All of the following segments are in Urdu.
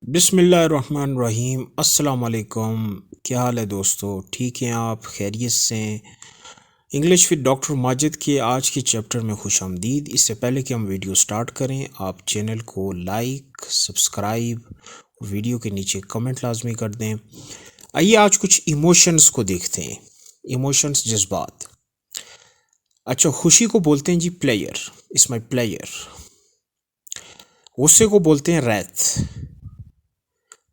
بسم اللہ الرحمن الرحیم۔ السلام علیکم، کیا حال ہے دوستو؟ ٹھیک ہیں آپ؟ خیریت سے ہیں؟ انگلش ود ڈاکٹر ماجد کے آج کے چیپٹر میں خوش آمدید۔ اس سے پہلے کہ ہم ویڈیو سٹارٹ کریں، آپ چینل کو لائک، سبسکرائب، ویڈیو کے نیچے کمنٹ لازمی کر دیں۔ آئیے آج کچھ ایموشنز کو دیکھتے ہیں۔ ایموشنز، جذبات۔ اچھا، خوشی کو بولتے ہیں جی پلیئر، اس مائی پلیئر۔ غصے کو بولتے ہیں ریت۔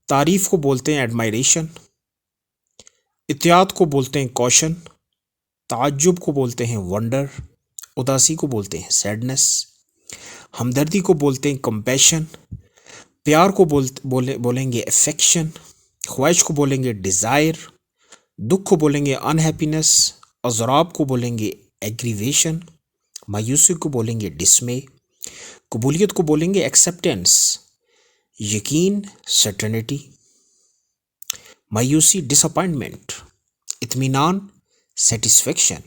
تعریف کو بولتے ہیں ایڈمائریشن۔ اطاعت کو بولتے ہیں کوشن۔ تعجب کو بولتے ہیں ونڈر۔ اداسی کو بولتے ہیں سیڈنس۔ ہمدردی کو بولتے ہیں کمپیشن۔ پیار کو بولیں گے افیکشن۔ خواہش کو بولیں گے ڈیزائر۔ دکھ کو بولیں گے انہیپینس۔ اضراب کو بولیں گے ایگریویشن۔ مایوسی کو بولیں گے ڈسمے۔ قبولیت کو بولیں گے ایکسیپٹینس۔ یقین سرٹنٹی۔ مایوسی ڈس اپوائنٹمنٹ۔ اطمینان سیٹسفیکشن۔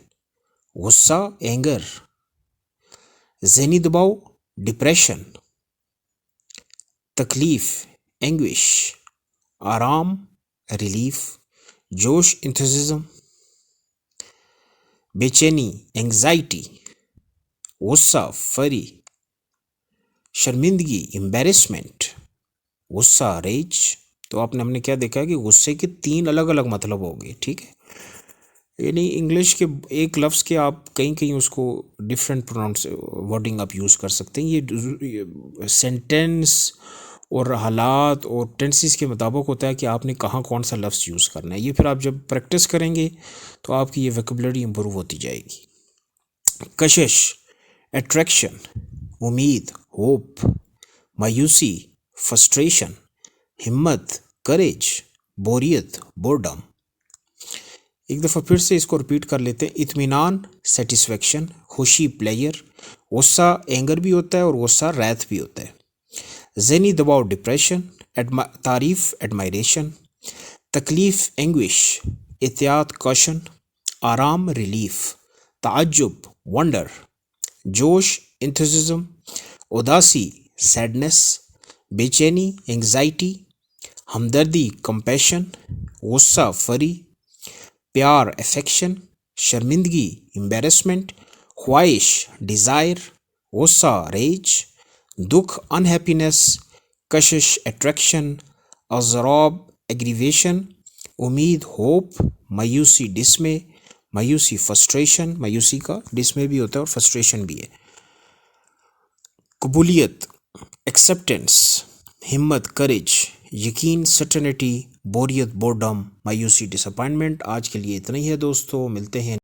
غصہ اینگر۔ ذہنی دباؤ ڈپریشن۔ تکلیف اینگوش۔ آرام ریلیف۔ جوش انتھوزیزم۔ بے چینی اینگزائٹی۔ غصہ فری۔ شرمندگی امبیرسمنٹ۔ غصہ ریج۔ تو آپ نے ہم نے کیا دیکھا ہے کہ غصے کے 3 الگ الگ مطلب ہو گئے، ٹھیک ہے؟ یعنی انگلش کے ایک لفظ کے آپ کہیں اس کو ڈفرینٹ ورڈنگ آپ یوز کر سکتے ہیں۔ یہ سینٹینس اور حالات اور ٹینسز کے مطابق ہوتا ہے کہ آپ نے کہاں کون سا لفظ یوز کرنا ہے۔ یہ پھر آپ جب پریکٹس کریں گے تو آپ کی یہ ویکیبلری امپروو ہوتی جائے گی۔ کشش اٹریکشن۔ امید ہوپ۔ مایوسی فرسٹریشن۔ ہمت کریج۔ بوریت بورڈم۔ ایک دفعہ پھر سے اس کو رپیٹ کر لیتے ہیں۔ اطمینان سیٹسفیکشن۔ خوشی پلیئر۔ غصہ اینگر بھی ہوتا ہے اور غصہ ریت بھی ہوتا ہے۔ ذہنی دباؤ ڈپریشن۔ تعریف ایڈمائریشن۔ تکلیف اینگوش۔ اطاعت کوشن۔ آرام ریلیف۔ تعجب ونڈر۔ جوش انتھوزیزم۔ اداسی سیڈنس۔ بے چینی اینگزائٹی۔ ہمدردی کمپیشن۔ غصہ فری۔ پیار افیکشن۔ شرمندگی امبیرسمنٹ۔ خواہش ڈیزائر۔ غصہ ریج۔ دکھ انہیپینس۔ کشش اٹریکشن۔ اضراب ایگریویشن۔ امید ہوپ۔ مایوسی ڈسمے۔ مایوسی فرسٹریشن۔ مایوسی کا ڈسمے بھی ہوتا ہے اور فرسٹریشن بھی ہے۔ قبولیت ایکسیپٹینس۔ ہمت کریج۔ یقین سرٹنٹی۔ بوریت بورڈم۔ مایوسی ڈس اپوائنٹمنٹ۔ آج کے لیے اتنا ہی ہے دوستو، ملتے ہیں